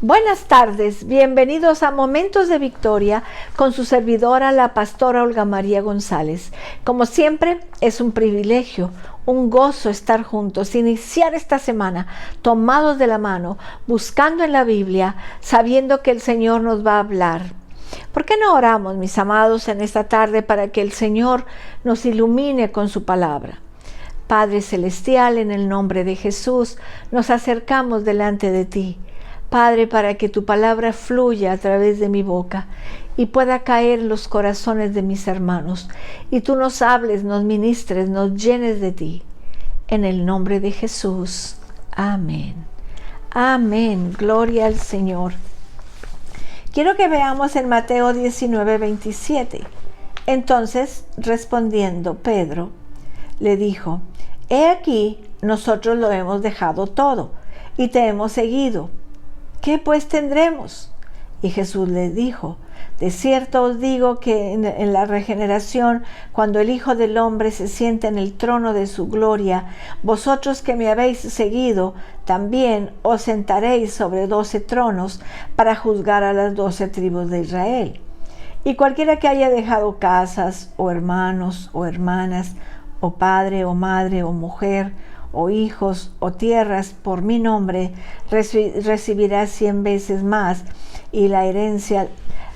Buenas tardes, bienvenidos a Momentos de Victoria con su servidora, la pastora Olga María González. Como siempre, es un privilegio, un gozo estar juntos, iniciar esta semana tomados de la mano, buscando en la Biblia, sabiendo que el Señor nos va a hablar. ¿Por qué no oramos, mis amados, en esta tarde para que el Señor nos ilumine con su palabra? Padre Celestial, en el nombre de Jesús, nos acercamos delante de ti. Padre, para que tu palabra fluya a través de mi boca y pueda caer en los corazones de mis hermanos, y tú nos hables, nos ministres, nos llenes de ti. En el nombre de Jesús. Amén. Amén. Gloria al Señor. Quiero que veamos en Mateo 19:27. Entonces, respondiendo Pedro, le dijo: He aquí, nosotros lo hemos dejado todo y te hemos seguido. ¿Qué pues tendremos? Y Jesús les dijo: de cierto os digo que en la regeneración, cuando el Hijo del Hombre se siente en el trono de su gloria, vosotros que me habéis seguido, también os sentaréis sobre 12 tronos para juzgar a las 12 tribus de Israel. Y cualquiera que haya dejado casas, o hermanos, o hermanas, o padre, o madre, o mujer, o hijos, o tierras, por mi nombre, recibirá 100 veces más, y la herencia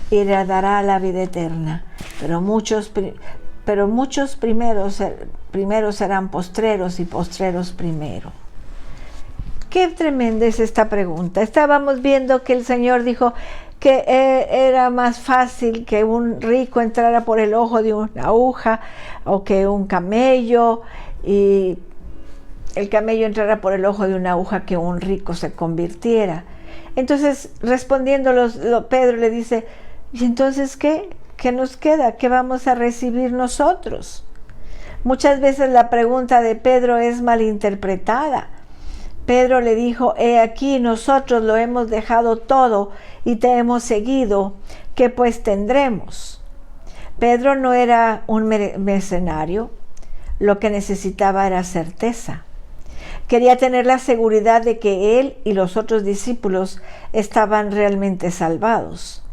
heredará la vida eterna. Pero muchos primeros serán postreros, y postreros primero. Qué tremenda es esta pregunta. Estábamos viendo que el Señor dijo que era más fácil que un rico entrara por el ojo de una aguja, o que un camello, y el camello entrara por el ojo de una aguja, que un rico se convirtiera. Entonces, respondiendo Pedro le dice: ¿y entonces qué? ¿Qué nos queda? ¿Qué vamos a recibir nosotros? Muchas veces la pregunta de Pedro es malinterpretada. Pedro le dijo: he aquí, nosotros lo hemos dejado todo y te hemos seguido. ¿Qué pues tendremos? Pedro no era un mercenario. Lo que necesitaba era certeza. Quería tener la seguridad de que él y los otros discípulos estaban realmente salvados.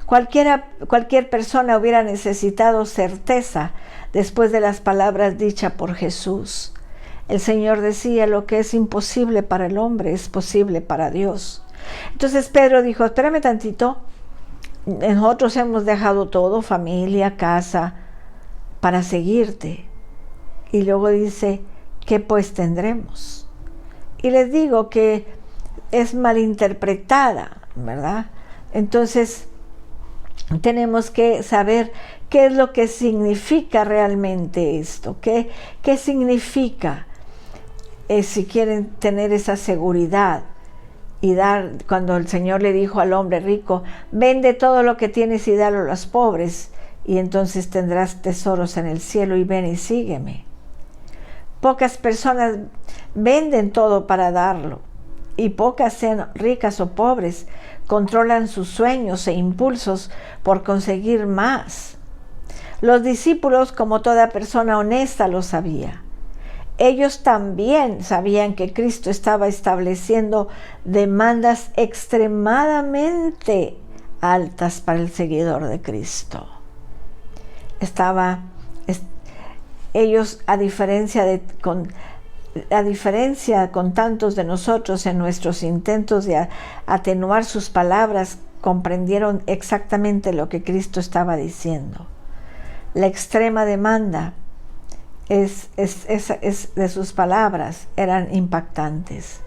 Cualquier persona hubiera necesitado certeza después de las palabras dichas por Jesús. El Señor decía: lo que es imposible para el hombre es posible para Dios. Entonces Pedro dijo: espérame tantito, nosotros hemos dejado todo, familia, casa, para seguirte. Y luego dice: ¿qué pues tendremos? Y les digo que es malinterpretada, ¿verdad? Entonces tenemos que saber qué es lo que significa realmente esto, qué significa, si quieren tener esa seguridad y dar, cuando el Señor le dijo al hombre rico: vende todo lo que tienes y dalo a los pobres, y entonces tendrás tesoros en el cielo, y ven y sígueme. Pocas personas venden todo para darlo, y pocas, sean ricas o pobres, controlan sus sueños e impulsos por conseguir más. Los discípulos, como toda persona honesta, lo sabía. Ellos también sabían que Cristo estaba estableciendo demandas extremadamente altas para el seguidor de Cristo. Ellos, a diferencia con tantos de nosotros en nuestros intentos de atenuar sus palabras, comprendieron exactamente lo que Cristo estaba diciendo. La extrema demanda de sus palabras eran impactantes.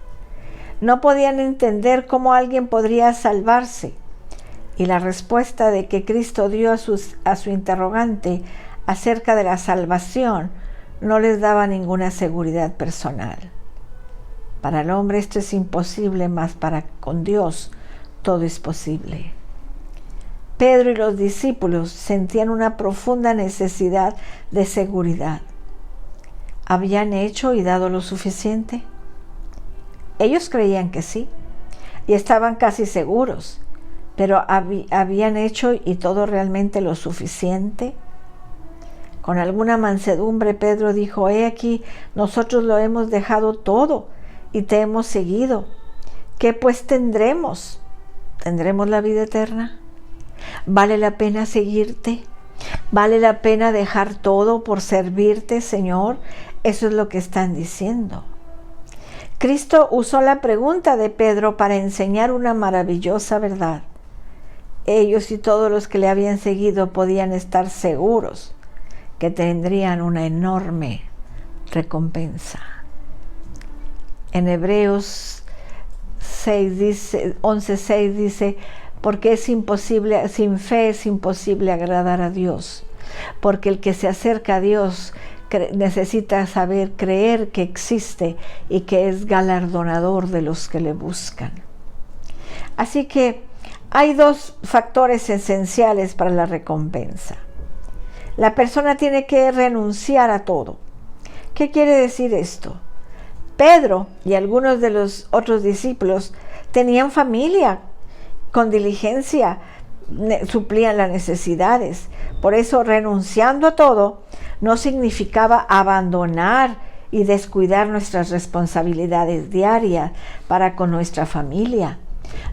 No podían entender cómo alguien podría salvarse, y la respuesta de que Cristo dio a su interrogante acerca de la salvación no les daba ninguna seguridad personal. Para el hombre esto es imposible, mas con Dios todo es posible. Pedro y los discípulos sentían una profunda necesidad de seguridad. ¿Habían hecho y dado lo suficiente? Ellos creían que sí, y estaban casi seguros, pero ¿habían hecho y todo realmente lo suficiente? Con alguna mansedumbre Pedro dijo: he aquí, nosotros lo hemos dejado todo y te hemos seguido. ¿Qué pues tendremos? ¿Tendremos la vida eterna? ¿Vale la pena seguirte? ¿Vale la pena dejar todo por servirte, Señor? Eso es lo que están diciendo. Cristo usó la pregunta de Pedro para enseñar una maravillosa verdad. Ellos y todos los que le habían seguido podían estar seguros que tendrían una enorme recompensa. En Hebreos 11:6 dice, porque es imposible, sin fe es imposible agradar a Dios, porque el que se acerca a Dios necesita saber creer que existe y que es galardonador de los que le buscan. Así que hay dos factores esenciales para la recompensa. La persona tiene que renunciar a todo. ¿Qué quiere decir esto? Pedro y algunos de los otros discípulos tenían familia, con diligencia suplían las necesidades. Por eso, renunciando a todo no significaba abandonar y descuidar nuestras responsabilidades diarias para con nuestra familia.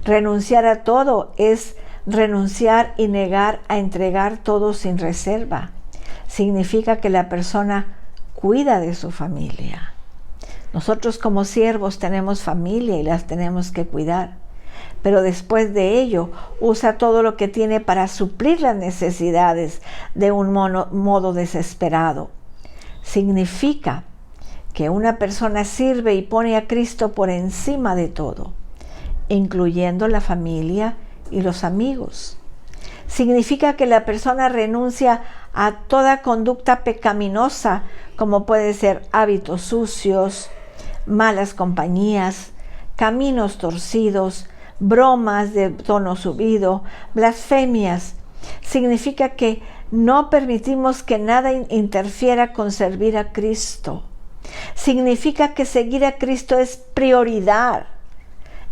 Renunciar a todo es renunciar y negar a entregar todo sin reserva. Significa que la persona cuida de su familia. Nosotros como siervos tenemos familia y las tenemos que cuidar, pero después de ello usa todo lo que tiene para suplir las necesidades de un modo desesperado. Significa que una persona sirve y pone a Cristo por encima de todo, incluyendo la familia y los amigos. Significa que la persona renuncia a toda conducta pecaminosa, como puede ser hábitos sucios, malas compañías, caminos torcidos, bromas de tono subido, blasfemias. Significa que no permitimos que nada interfiera con servir a Cristo. Significa que seguir a Cristo es prioridad.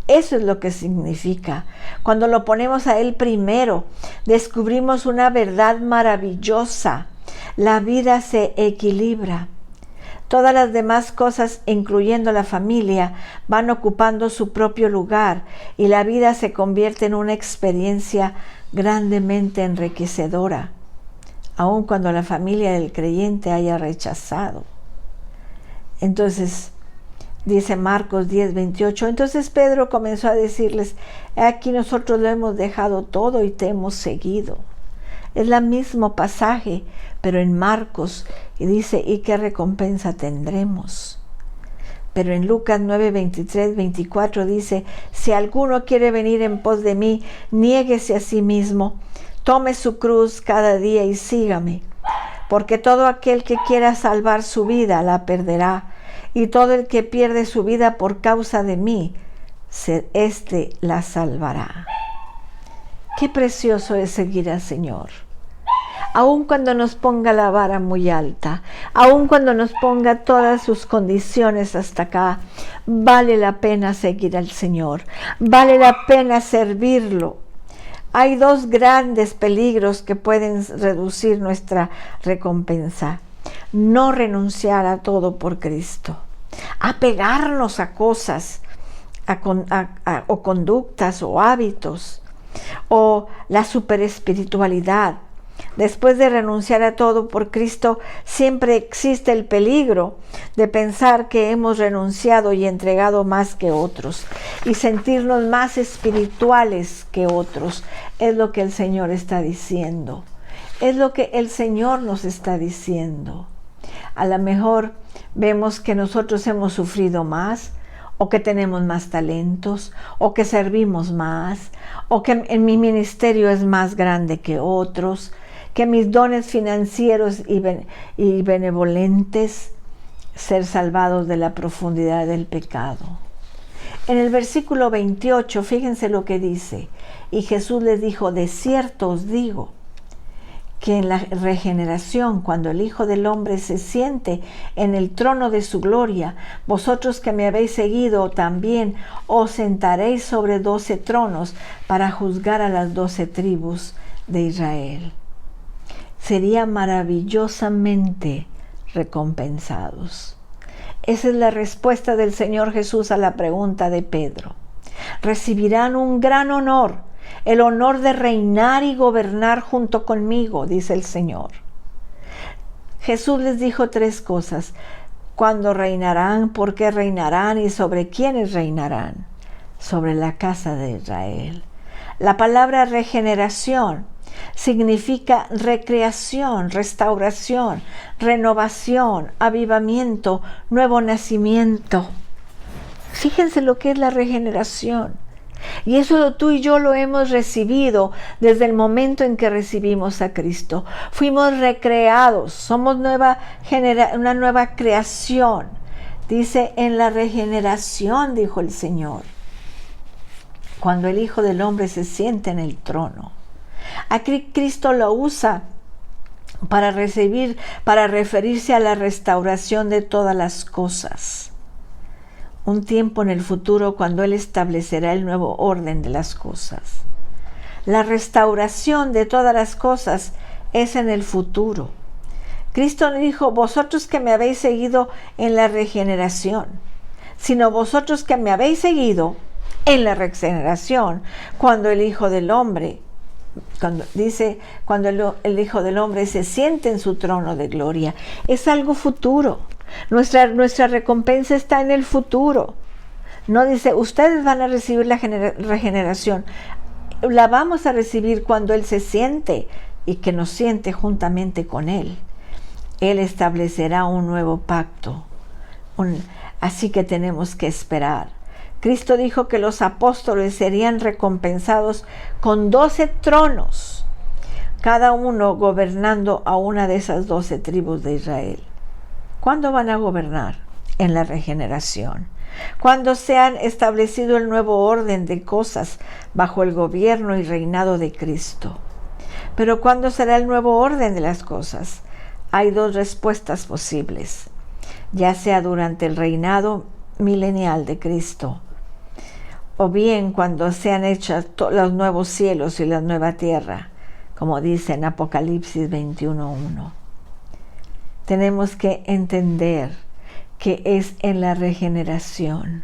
Eso es lo que significa. Cuando lo ponemos a Él primero, descubrimos una verdad maravillosa. La vida se equilibra. Todas las demás cosas, incluyendo la familia, van ocupando su propio lugar y la vida se convierte en una experiencia grandemente enriquecedora, aun cuando la familia del creyente haya rechazado. Entonces, dice Marcos 10:28, entonces Pedro comenzó a decirles, aquí nosotros lo hemos dejado todo y te hemos seguido. Es el mismo pasaje, pero en Marcos, y dice, ¿y qué recompensa tendremos? Pero en Lucas 9:23-24 dice, si alguno quiere venir en pos de mí, niéguese a sí mismo, tome su cruz cada día y sígame, porque todo aquel que quiera salvar su vida la perderá, y todo el que pierde su vida por causa de mí, éste la salvará. Qué precioso es seguir al Señor. Aun cuando nos ponga la vara muy alta, aun cuando nos ponga todas sus condiciones hasta acá, vale la pena seguir al Señor, vale la pena servirlo. Hay dos grandes peligros que pueden reducir nuestra recompensa. No renunciar a todo por Cristo, apegarnos a cosas, o conductas o hábitos, o la superespiritualidad. Después de renunciar a todo por Cristo, siempre existe el peligro de pensar que hemos renunciado y entregado más que otros y sentirnos más espirituales que otros. Es lo que el Señor está diciendo. Es lo que el Señor nos está diciendo. A lo mejor vemos que nosotros hemos sufrido más, o que tenemos más talentos, o que servimos más, o que en mi ministerio es más grande que otros, que mis dones financieros y benevolentes, ser salvados de la profundidad del pecado. En el versículo 28, fíjense lo que dice, y Jesús les dijo, de cierto os digo, que en la regeneración, cuando el Hijo del Hombre se siente en el trono de su gloria, vosotros que me habéis seguido también os sentaréis sobre 12 tronos para juzgar a las 12 tribus de Israel. Serían maravillosamente recompensados. Esa es la respuesta del Señor Jesús a la pregunta de Pedro. Recibirán un gran honor el honor de reinar y gobernar junto conmigo, dice el Señor. Jesús les dijo 3 cosas. ¿Cuándo reinarán? ¿Por qué reinarán? ¿Y sobre quiénes reinarán? Sobre la casa de Israel. La palabra regeneración significa recreación, restauración, renovación, avivamiento, nuevo nacimiento. Fíjense lo que es la regeneración. Y eso tú y yo lo hemos recibido desde el momento en que recibimos a Cristo. Fuimos recreados, somos una nueva creación. Dice, en la regeneración, dijo el Señor, cuando el Hijo del Hombre se siente en el trono. Aquí Cristo lo usa para referirse a la restauración de todas las cosas. Un tiempo en el futuro cuando Él establecerá el nuevo orden de las cosas. La restauración de todas las cosas es en el futuro. Cristo dijo, vosotros que me habéis seguido en la regeneración, sino vosotros que me habéis seguido en la regeneración, cuando el Hijo del Hombre, cuando el Hijo del Hombre se siente en su trono de gloria, es algo futuro. Nuestra recompensa está en el futuro. No dice, ustedes van a recibir la regeneración. La vamos a recibir cuando Él se siente y que nos siente juntamente con Él. Él establecerá un nuevo pacto. Así que tenemos que esperar. Cristo dijo que los apóstoles serían recompensados con 12 tronos, cada uno gobernando a una de esas 12 tribus de Israel. ¿Cuándo van a gobernar? En la regeneración. Cuando se han establecido el nuevo orden de cosas bajo el gobierno y reinado de Cristo. Pero ¿cuándo será el nuevo orden de las cosas? Hay 2 respuestas posibles. Ya sea durante el reinado milenial de Cristo, o bien cuando sean hechos los nuevos cielos y la nueva tierra, como dice en Apocalipsis 21:1. Tenemos que entender que es en la regeneración.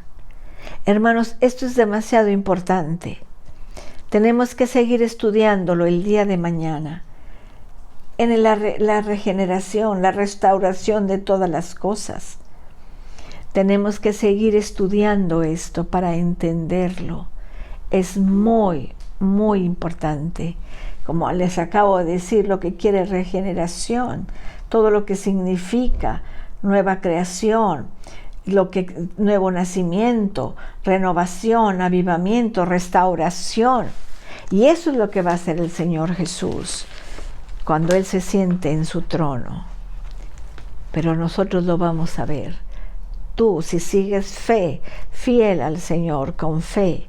Hermanos, esto es demasiado importante. Tenemos que seguir estudiándolo el día de mañana. En la regeneración, la restauración de todas las cosas. Tenemos que seguir estudiando esto para entenderlo. Es muy, muy importante. Como les acabo de decir, lo que quiere regeneración, todo lo que significa nueva creación, nuevo nacimiento, renovación, avivamiento, restauración. Y eso es lo que va a hacer el Señor Jesús cuando Él se siente en su trono. Pero nosotros lo vamos a ver. Tú, si sigues fiel al Señor, con fe,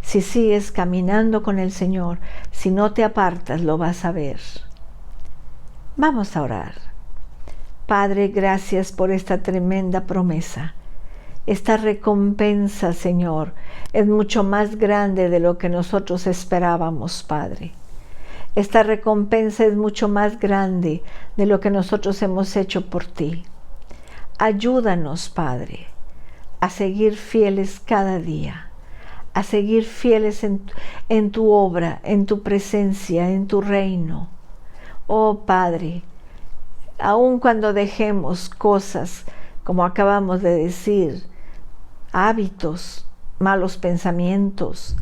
si sigues caminando con el Señor, si no te apartas, lo vas a ver. Vamos a orar. Padre, gracias por esta tremenda promesa. Esta recompensa, Señor, es mucho más grande de lo que nosotros esperábamos, Padre. Esta recompensa es mucho más grande de lo que nosotros hemos hecho por ti. Ayúdanos, Padre, a seguir fieles cada día, a seguir fieles en tu obra, en tu presencia, en tu reino. Oh, Padre, aun cuando dejemos cosas, como acabamos de decir, hábitos, malos pensamientos,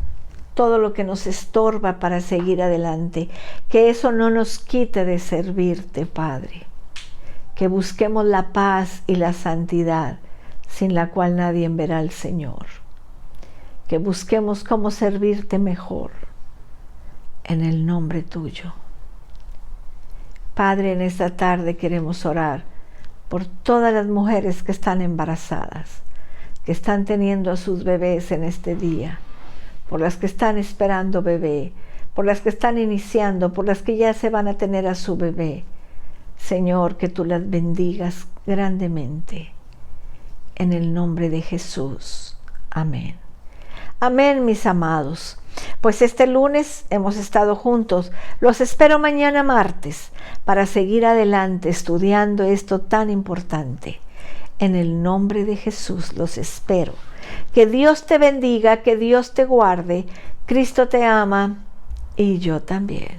todo lo que nos estorba para seguir adelante, que eso no nos quite de servirte, Padre. Que busquemos la paz y la santidad, sin la cual nadie verá al Señor. Que busquemos cómo servirte mejor, en el nombre tuyo. Padre, en esta tarde queremos orar por todas las mujeres que están embarazadas, que están teniendo a sus bebés en este día, por las que están esperando bebé, por las que están iniciando, por las que ya se van a tener a su bebé. Señor, que tú las bendigas grandemente. En el nombre de Jesús. Amén. Amén, mis amados. Pues este lunes hemos estado juntos. Los espero mañana martes para seguir adelante estudiando esto tan importante. En el nombre de Jesús los espero. Que Dios te bendiga, que Dios te guarde. Cristo te ama. Y yo también.